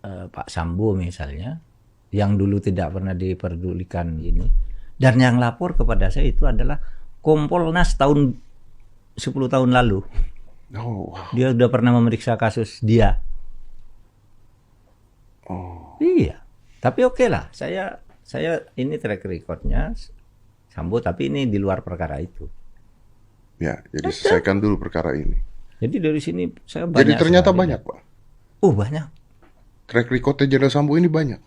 Pak Sambo misalnya, yang dulu tidak pernah diperdulikan ini, dan yang lapor kepada saya itu adalah Kompolnas tahun 10 tahun lalu. Oh, wow. Dia sudah pernah memeriksa kasus dia. Oh, Iya. Tapi oke lah, saya ini track recordnya Sambo, tapi ini di luar perkara itu. ya. Jadi selesaikan dulu perkara ini. Jadi dari sini saya Jadi banyak ternyata sekali. banyak, Pak. Banyak. Track recordnya Jenderal Sambo ini banyak.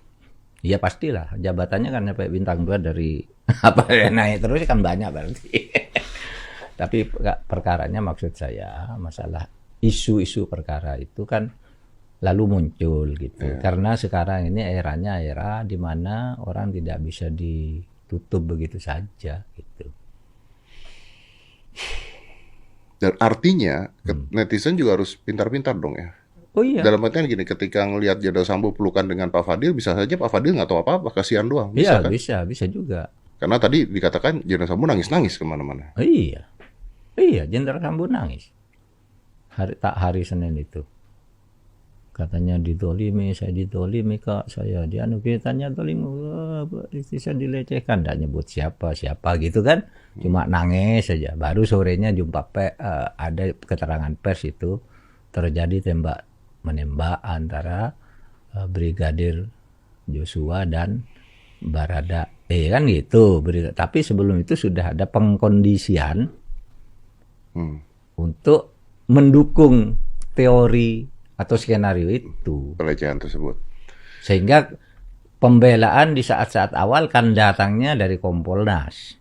Iya pastilah, jabatannya kan sampai bintang 2 dari apa ya, naik terus kan banyak berarti. Tapi perkaranya maksud saya masalah isu-isu perkara itu kan lalu muncul gitu. Karena sekarang ini eranya era di mana orang tidak bisa ditutup begitu saja gitu. Dan artinya netizen juga harus pintar-pintar dong ya. Oh iya. Dalam artian gini, ketika ngelihat Jenderal Sambo pelukan dengan Pak Fadil, bisa saja Pak Fadil nggak tahu apa-apa, kasihan doang. Bisa Iya, kan? bisa juga. Karena tadi dikatakan Jenderal Sambo nangis-nangis kemana-mana. Iya. Iya, Jenderal Sambo nangis. Hari Senin itu. Katanya ditolimi, saya ditolimi Kak, saya dianu, kitanya tolimi, saya dilecehkan, tidak nyebut siapa gitu kan, cuma nangis saja. Baru sorenya jumpa ada keterangan pers itu terjadi tembak menembak antara Brigadir Joshua dan Barada kan gitu berita. Tapi sebelum itu sudah ada pengkondisian untuk mendukung teori atau skenario itu. Pelecehan tersebut. Sehingga pembelaan di saat-saat awal kan datangnya dari Kompolnas.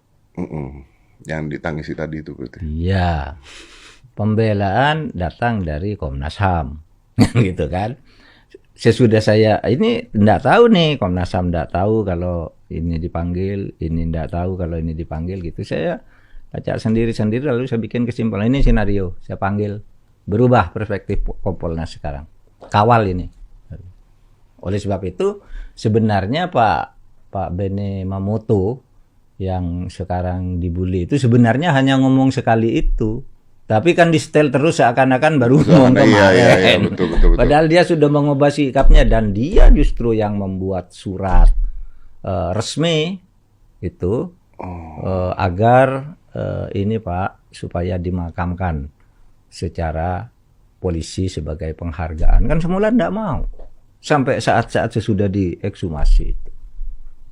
Yang ditangisi tadi itu berarti. Iya. Pembelaan datang dari Komnas HAM. Gitu kan. Sesudah saya ini enggak tahu nih, Komnas HAM enggak tahu kalau ini dipanggil, ini enggak tahu kalau ini dipanggil gitu. Saya baca sendiri-sendiri lalu saya bikin kesimpulan, ini skenario, saya panggil. Berubah perspektif Kompolnas sekarang. Kawal ini. Oleh sebab itu sebenarnya Pak Bene Mamoto yang sekarang dibully itu sebenarnya hanya ngomong sekali itu. Tapi kan di setel terus seakan-akan baru ngomong kemarin. Iya, betul. Padahal dia sudah mengubah sikapnya dan dia justru yang membuat surat resmi itu agar ini Pak supaya dimakamkan secara polisi sebagai penghargaan. Kan semula enggak mau. Sampai saat-saat sesudah diekshumasi itu.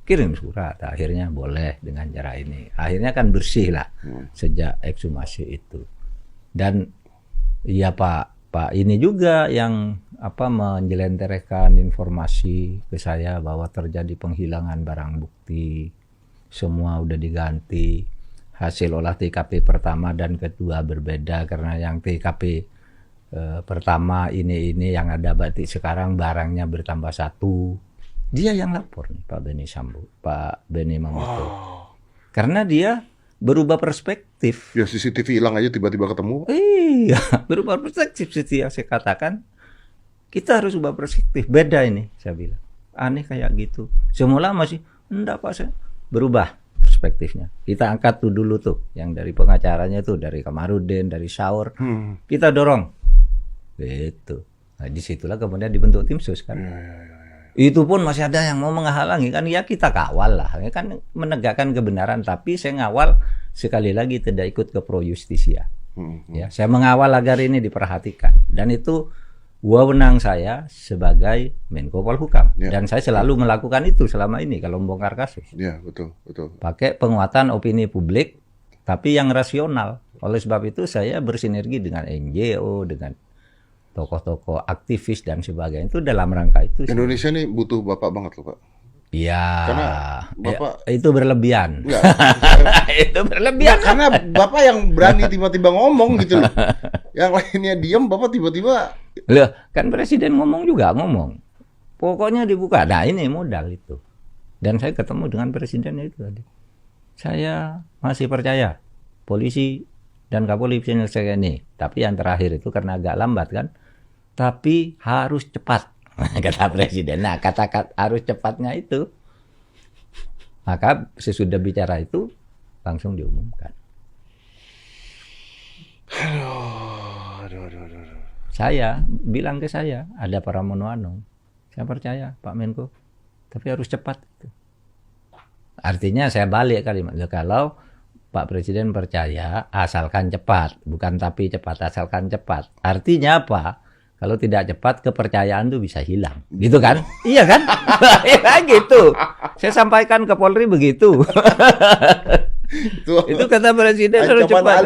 Kirim surat, akhirnya boleh dengan cara ini. Akhirnya kan bersih lah sejak ekshumasi itu. Dan ya Pak ini juga yang menjelenterkan informasi ke saya bahwa terjadi penghilangan barang bukti. Semua udah diganti. Hasil olah TKP pertama dan kedua berbeda karena yang TKP pertama ini yang ada batik sekarang barangnya bertambah 1. Dia yang lapor nih Pak Bene Mamoto. Karena dia berubah perspektif. Ya CCTV hilang aja tiba-tiba ketemu. Iya, berubah perspektif seperti yang saya katakan. Kita harus ubah perspektif. Beda ini saya bilang. Aneh kayak gitu. Semula masih enggak Pak, saya berubah perspektifnya. Kita angkat tuh dulu tuh yang dari pengacaranya tuh, dari Kamarudin, dari Saur. Kita dorong. Gitu. Nah, disitulah kemudian dibentuk tim sus kan. Itu pun masih ada yang mau menghalangi kan, ya kita kawal lah. Ya kan menegakkan kebenaran, tapi saya ngawal sekali lagi tidak ikut ke pro justisia. Ya, saya mengawal agar ini diperhatikan dan itu wewenang saya sebagai Menko Polhukam dan saya selalu melakukan itu selama ini kalau membongkar kasus. Ya, betul. Pakai penguatan opini publik tapi yang rasional. Oleh sebab itu saya bersinergi dengan NGO, dengan tokoh-tokoh aktivis dan sebagainya. Itu dalam rangka itu. Indonesia ini butuh Bapak banget loh, Pak. Iya. Karena Bapak itu berlebihan. Enggak. Itu berlebihan. Ya, karena Bapak yang berani tiba-tiba ngomong gitu loh. Yang lainnya diam, Bapak tiba-tiba. Loh, kan Presiden ngomong. Pokoknya dibuka. Nah, ini modal itu. Dan saya ketemu dengan Presiden itu tadi. Saya masih percaya polisi dan Kapolri bisa menyelesaikan ini. Tapi yang terakhir itu karena agak lambat kan. Tapi harus cepat. Kata Presiden. Nah, kata-kata harus cepatnya itu. Maka sesudah bicara itu langsung diumumkan. Aduh. Saya bilang ke saya, ada Pramono Anung. Saya percaya Pak Menko, tapi harus cepat. Artinya saya balik kalimatnya, kalau Pak Presiden percaya asalkan cepat, bukan tapi cepat, asalkan cepat. Artinya apa? Kalau tidak cepat, kepercayaan itu bisa hilang. Gitu kan? Iya kan? Ya gitu. Saya sampaikan ke Polri begitu. Itu kata Presiden harus cepat.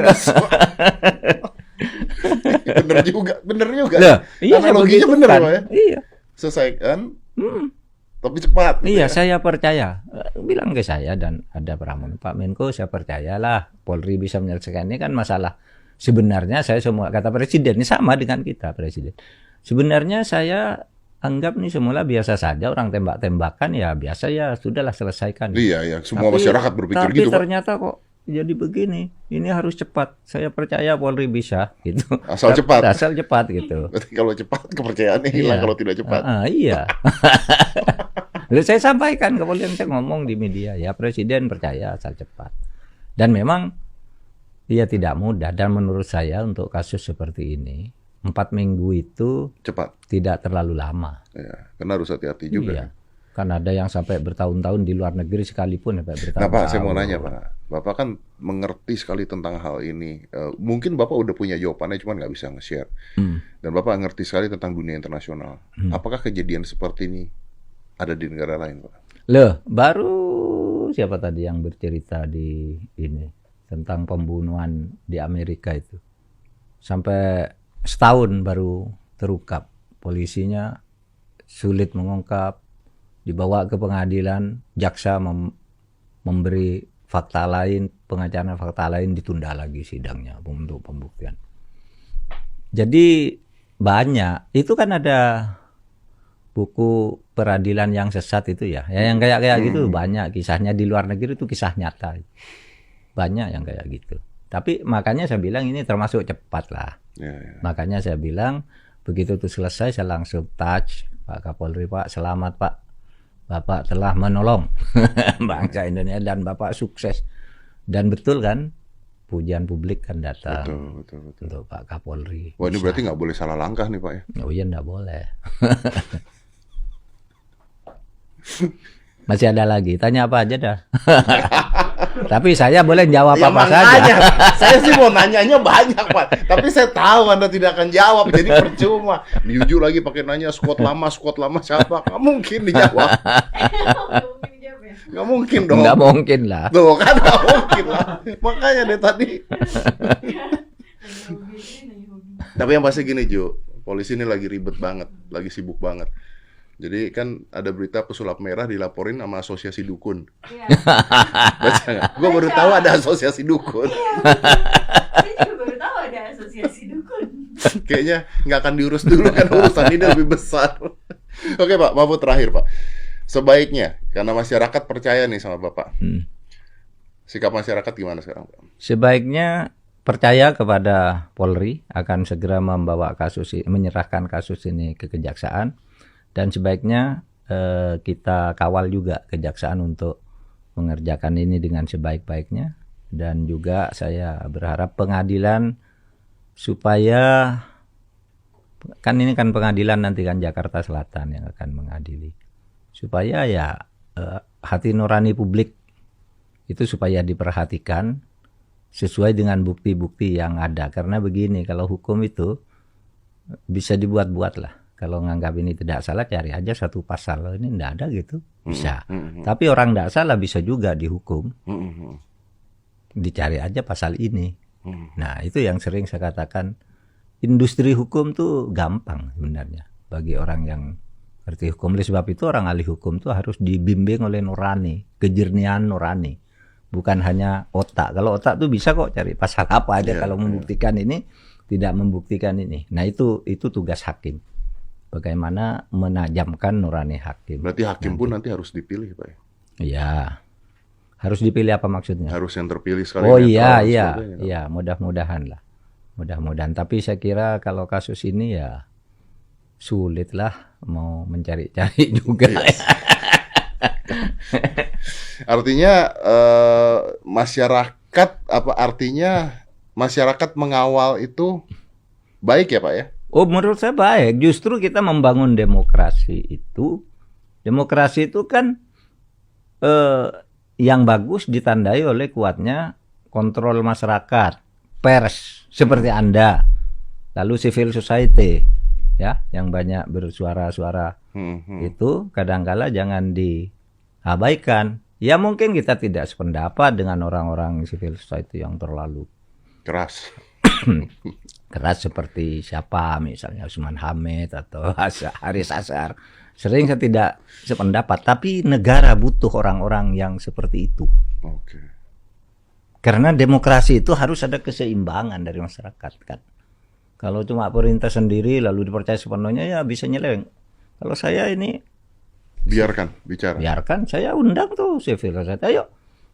Bener juga. Loh, iya, analoginya bener kan? Pak ya. Iya. Selesaikan, tapi cepat. Gitu Iya, ya? saya percaya. Bilang ke saya dan ada Pramono, Pak Menko, saya percayalah Polri bisa menyelesaikan ini kan masalah. Sebenarnya saya semua, kata Presiden, ini sama dengan kita Presiden. Sebenarnya saya anggap nih semula biasa saja, orang tembak-tembakan ya biasa ya, sudahlah selesaikan. Iya, semua masyarakat berpikir tapi gitu, Pak. ternyata kok jadi begini, ini harus cepat. Saya percaya Polri bisa, gitu. Asal cepat. Asal cepat, gitu. Berarti kalau cepat kepercayaannya hilang kalau tidak cepat. Iya. Lalu saya sampaikan ke Polri, saya ngomong di media, ya Presiden percaya asal cepat. Dan memang iya tidak mudah, dan menurut saya untuk kasus seperti ini 4 minggu itu Cepat. tidak terlalu lama. Ya, karena harus hati-hati juga. Iya. Kan ada yang sampai bertahun-tahun di luar negeri sekalipun sampai bertahun-tahun. Nah Pak, saya mau nanya Pak. Bapak kan mengerti sekali tentang hal ini. Mungkin Bapak udah punya jawabannya, cuma nggak bisa nge-share. Dan Bapak ngerti sekali tentang dunia internasional. Apakah kejadian seperti ini ada di negara lain, Pak? Loh, baru siapa tadi yang bercerita di ini tentang pembunuhan di Amerika itu. Sampai setahun baru terungkap. Polisinya sulit mengungkap, dibawa ke pengadilan, jaksa memberi fakta lain, pengacara fakta lain, ditunda lagi sidangnya untuk pembuktian. Jadi banyak, itu kan ada buku peradilan yang sesat itu ya yang kayak gitu banyak kisahnya di luar negeri, itu kisah nyata. Banyak yang kayak gitu. Tapi makanya saya bilang ini termasuk cepat lah. Ya. Makanya saya bilang begitu itu selesai saya langsung touch Pak Kapolri, Pak selamat Pak, Bapak telah menolong bangsa Indonesia dan Bapak sukses. Dan betul kan pujian publik kan datang Betul. untuk Pak Kapolri. Wah, ini berarti nggak boleh salah langkah nih Pak ya? Oh iya, nggak boleh. Masih ada lagi, tanya apa aja dah. Tapi saya boleh jawab Ya, apa makanya, saja. saya sih mau nanyanya banyak Pak, tapi saya tahu Anda tidak akan jawab, jadi percuma. Diuju lagi pakai nanya squad lama siapa? Nggak mungkin dijawab. Nggak mungkin dong. Nggak mungkin lah. Tuh kan nggak mungkin lah. Makanya deh tadi. Tapi yang pasti gini Jo, polisi ini lagi ribet banget, lagi sibuk banget. Jadi kan ada berita pesulap merah dilaporin sama asosiasi dukun. Iya. Baca nggak? Gue baru tahu ada asosiasi dukun. Saya juga baru tahu ada asosiasi dukun. Kayaknya nggak akan diurus dulu kan, urusan ini lebih besar. Oke Pak, Mahfud terakhir Pak. Sebaiknya, karena masyarakat percaya nih sama Bapak. Sikap masyarakat gimana sekarang Pak? Sebaiknya percaya kepada Polri akan segera membawa kasus ini, menyerahkan kasus ini ke kejaksaan. Dan sebaiknya kita kawal juga kejaksaan untuk mengerjakan ini dengan sebaik-baiknya. Dan juga saya berharap pengadilan supaya, kan ini kan pengadilan nanti kan Jakarta Selatan yang akan mengadili. Supaya ya hati nurani publik itu supaya diperhatikan sesuai dengan bukti-bukti yang ada. Karena begini, kalau hukum itu bisa dibuat-buat lah. Kalau nganggap ini tidak salah, cari aja satu pasal. Ini tidak ada gitu, bisa. Tapi orang tidak salah bisa juga dihukum. Dicari aja pasal ini. Nah, itu yang sering saya katakan, industri hukum tuh gampang sebenarnya bagi orang yang ngerti hukum. Oleh sebab itu orang ahli hukum tuh harus dibimbing oleh nurani, kejernihan nurani. Bukan hanya otak. Kalau otak tuh bisa kok cari pasal apa aja. Kalau membuktikan ini, tidak membuktikan ini. Nah, itu tugas hakim. Bagaimana menajamkan nurani hakim. Berarti hakim pun nanti harus dipilih Pak ya? Iya. Harus dipilih apa maksudnya? Harus yang terpilih sekali. Oh iya, mudah-mudahan lah. Mudah-mudahan. Tapi saya kira kalau kasus ini ya sulit lah mau mencari-cari juga. Yes. Artinya masyarakat, apa artinya masyarakat mengawal itu baik ya Pak ya? Oh, menurut saya baik. Justru kita membangun demokrasi itu kan yang bagus ditandai oleh kuatnya kontrol masyarakat, pers seperti Anda, lalu civil society, ya, yang banyak bersuara-suara. Itu kadangkala jangan diabaikan. Ya mungkin kita tidak sependapat dengan orang-orang civil society yang terlalu Keras. keras seperti siapa, misalnya Usman Hamid atau Haris Azhar. Sering saya tidak sependapat, tapi negara butuh orang-orang yang seperti itu. Oke. Karena demokrasi itu harus ada keseimbangan dari masyarakat kan. Kalau cuma perintah sendiri lalu dipercaya sepenuhnya ya bisa nyeleweng. Kalau saya ini Biarkan bicara. biarkan, saya undang tuh civil society, ayo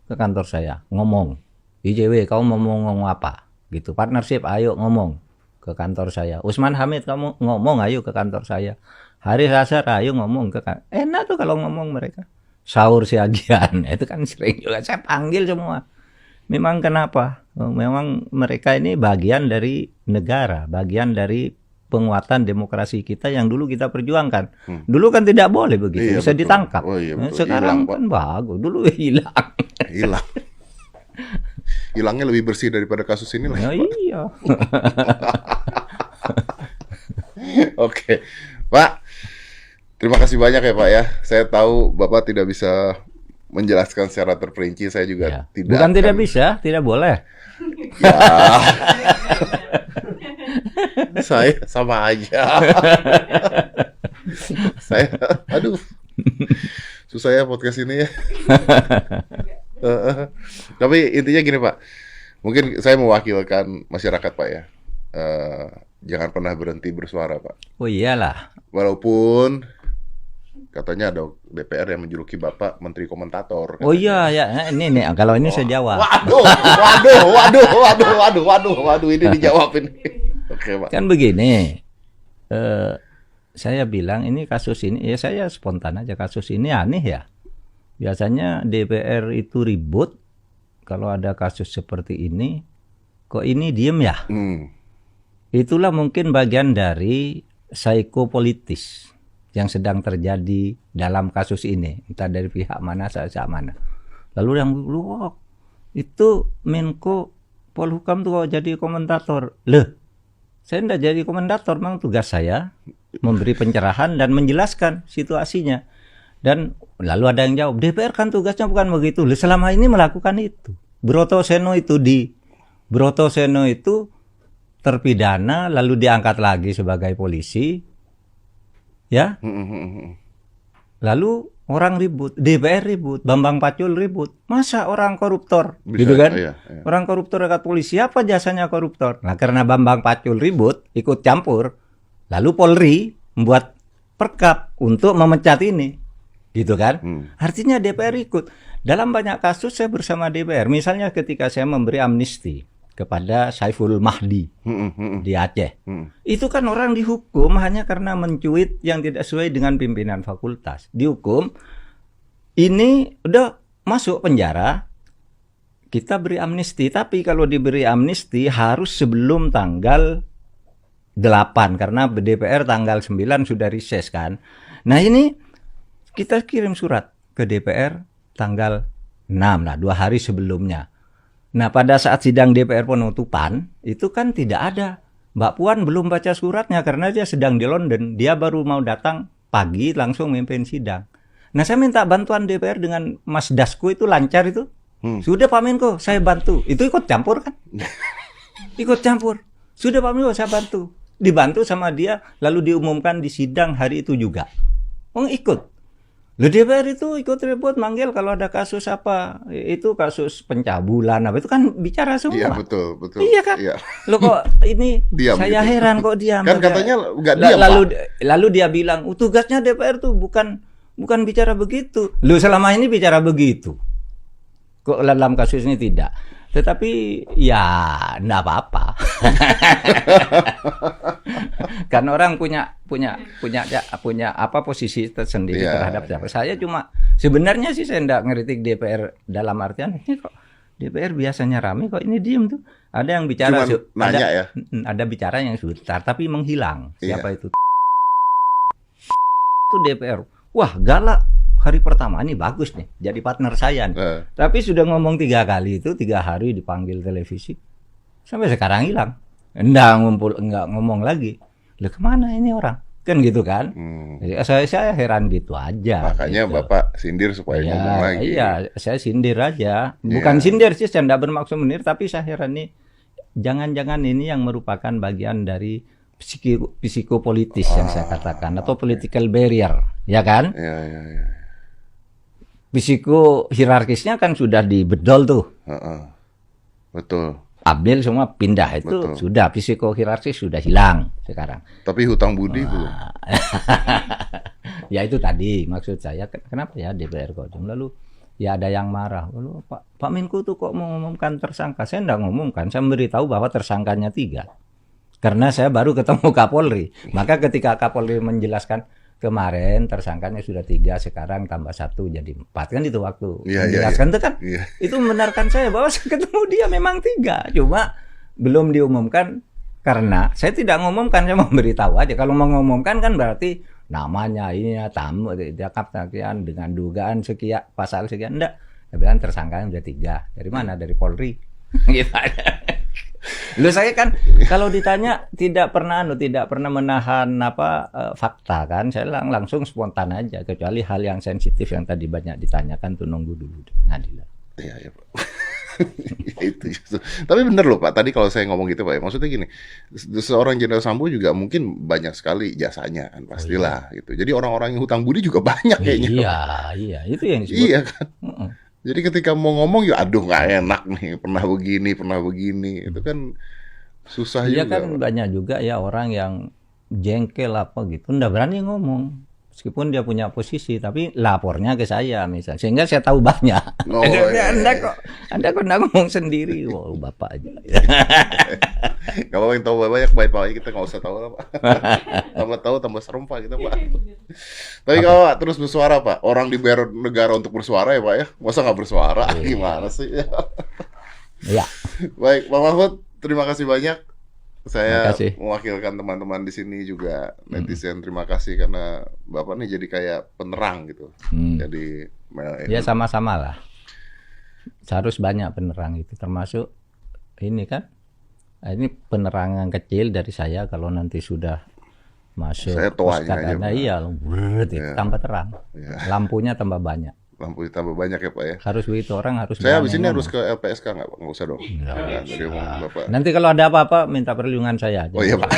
ke kantor saya ngomong. IJW kamu mau ngomong apa? Gitu. Partnership ayo ngomong ke kantor saya. Usman Hamid kamu ngomong ayo ke kantor saya. Haris Azhar ayo ngomong ke kantor. Enak tuh kalau ngomong mereka. Saur Siagian itu kan sering juga saya panggil semua. Memang kenapa? Memang mereka ini bagian dari negara, bagian dari penguatan demokrasi kita yang dulu kita perjuangkan. Dulu kan tidak boleh begitu, Iya, bisa betul. ditangkap. Oh, iya, betul. Sekarang Hilang, Pak. kan bagus, dulu hilang. Hilang. Hilangnya lebih bersih daripada kasus ini lah. Ya, iya. Oke, Pak. Terima kasih banyak ya Pak ya. Saya tahu Bapak tidak bisa menjelaskan secara terperinci. Saya juga Ya. tidak. Bukan tidak akan- bisa, tidak boleh. Ya. Saya sama aja. Saya, aduh, susah ya podcast ini ya. Tapi intinya gini Pak, mungkin saya mewakilkan masyarakat Pak ya. Jangan pernah berhenti bersuara Pak. Oh iyalah. Walaupun katanya ada DPR yang menjuluki Bapak Menteri Komentator. Oh iya ya, ini nih kalau ini saya jawab. Waduh, ini dijawabin. Oke Pak. Kan begini, saya bilang ini kasus ini, ya saya spontan aja, kasus ini aneh ya. Biasanya DPR itu ribut kalau ada kasus seperti ini, kok ini diem ya? Itulah mungkin bagian dari psikopolitis yang sedang terjadi dalam kasus ini, entah dari pihak mana, saya mana. Lalu yang wah, itu Menko Polhukam tuh kok jadi komentator. Loh, saya tidak jadi komentator, memang tugas saya memberi pencerahan dan menjelaskan situasinya. Dan lalu ada yang jawab, DPR kan tugasnya bukan begitu. Loh, selama ini melakukan itu. Broto Seno itu terpidana lalu diangkat lagi sebagai polisi. Ya. Lalu orang ribut, DPR ribut, Bambang Pacul ribut. Masa orang koruptor? Bisa, Gitu kan? iya. Orang koruptor dekat polisi, apa jasanya koruptor? Nah, karena Bambang Pacul ribut, ikut campur, lalu Polri membuat perkap untuk memecat ini. Gitu kan? Artinya DPR ikut. Dalam banyak kasus saya bersama DPR. Misalnya ketika saya memberi amnesti kepada Saiful Mahdi di Aceh. Itu kan orang dihukum hanya karena mencuit yang tidak sesuai dengan pimpinan fakultas. Dihukum, ini udah masuk penjara, kita beri amnesti. Tapi kalau diberi amnesti harus sebelum tanggal 8, karena DPR tanggal 9 sudah reses kan. Nah ini kita kirim surat ke DPR tanggal 6, nah 2 hari sebelumnya. Nah, pada saat sidang DPR penutupan, itu kan tidak ada. Mbak Puan belum baca suratnya karena dia sedang di London. Dia baru mau datang pagi langsung memimpin sidang. Nah, saya minta bantuan DPR dengan Mas Dasko itu lancar itu. Sudah Pak Menko, saya bantu. Itu ikut campur kan? Ikut campur. Sudah Pak Menko, saya bantu. Dibantu sama dia, lalu diumumkan di sidang hari itu juga. Oh, ikut. Loh, DPR itu ikut ribut manggil kalau ada kasus apa, itu kasus pencabulan apa, itu kan bicara semua. Iya, betul. Iya kan? Iya. Loh kok ini Diam saya gitu. heran kok diam. Kan katanya nggak diam, Lalu dia bilang, tugasnya DPR tuh bukan bicara begitu. Loh, selama ini bicara begitu. Kok dalam kasus ini tidak? Tetapi ya enggak apa-apa. Karena orang punya apa posisi tersendiri terhadap siapa. Saya cuma sebenarnya sih saya enggak ngeritik DPR dalam artian ini kok DPR biasanya rame kok ini diem tuh. Ada yang bicara, Cuman nanya ya. ada bicara yang sebentar tapi menghilang. Iya. Siapa itu? Itu DPR. Wah galak hari pertama ini bagus nih, jadi partner saya nih. Tapi sudah ngomong 3 kali itu 3 hari dipanggil televisi, sampai sekarang hilang. Enggak ngomong lagi. Lah kemana ini orang? Kan gitu kan? Jadi saya heran gitu aja. Makanya gitu. Bapak sindir supaya ngomong lagi. Iya, saya sindir aja. Bukan sindir sih, saya tidak bermaksud menir, tapi saya heran nih, jangan-jangan ini yang merupakan bagian dari psikopolitis yang saya katakan, atau political barrier, ya kan? Iya. Psiko hierarkisnya kan sudah dibedol tuh. Betul. Ambil semua pindah itu. Betul. Sudah psiko hierarkis sudah hilang sekarang. Tapi hutang budi belum. Ya itu tadi maksud saya, kenapa ya DPR kok lalu ya ada yang marah. Lalu Pak Menko tuh kok mengumumkan tersangka? Saya enggak ngumumkan, saya memberitahu bahwa tersangkanya 3. Karena saya baru ketemu Kapolri. Maka ketika Kapolri menjelaskan kemarin tersangkanya sudah 3, sekarang tambah 1 jadi 4, kan itu waktu menjelaskan itu kan. Itu membenarkan saya bahwa saya ketemu dia memang 3, cuma belum diumumkan karena saya tidak ngumumkan, saya memberitahu aja. Kalau mau ngumumkan kan berarti namanya ini ya tamu dianggap sekian dengan dugaan sekian pasal sekian, enggak. Saya bilang tersangkanya sudah 3. Dari mana? Dari Polri. Gitu aja. Lu saya kan kalau ditanya tidak pernah menahan fakta kan, saya langsung spontan aja, kecuali hal yang sensitif yang tadi banyak ditanyakan tuh nunggu dulu pengadilan. Iya Pak. Itu. Tapi bener loh Pak, tadi kalau saya ngomong gitu Pak, ya, maksudnya gini, seorang Jenderal Sambo juga mungkin banyak sekali jasanya kan, pastilah gitu. Jadi orang-orang yang hutang budi juga banyak kayaknya. Iya, itu yang disebut. Iya kan. Jadi ketika mau ngomong ya aduh nggak enak nih, pernah begini, itu kan susah juga. Iya kan banyak juga ya orang yang jengkel apa gitu, nggak berani ngomong. Meskipun dia punya posisi, tapi lapornya ke saya misalnya, sehingga saya tahu banyak. Anda kok nggak ngomong sendiri, wow Bapak aja. Gak apa-apa yang tahu banyak, baik-baik kita nggak usah tahu lah Pak. Tambah tahu tambah serem Pak kita Pak. Tapi kalau Pak terus bersuara Pak, orang dibayar negara untuk bersuara ya Pak ya, masa nggak bersuara? Gimana sih? Iya. Baik Pak Mahfud, terima kasih banyak. Saya kasih. mewakilkan teman-teman di sini juga netizen, terima kasih karena Bapak nih jadi kayak penerang gitu. Jadi ya sama-sama lah. Harus banyak penerang itu, termasuk ini kan. Ini penerangan kecil dari saya, kalau nanti sudah masuk saya tuanya aja. Iya, tambah terang. Lampunya tambah banyak. Lampu ditambah banyak ya Pak ya. Harus begitu, orang harus. Saya habis ini harus ke LPSK nggak Pak? Nggak usah dong. Nanti kalau ada apa-apa minta perlindungan saya aja. Oh iya Pak.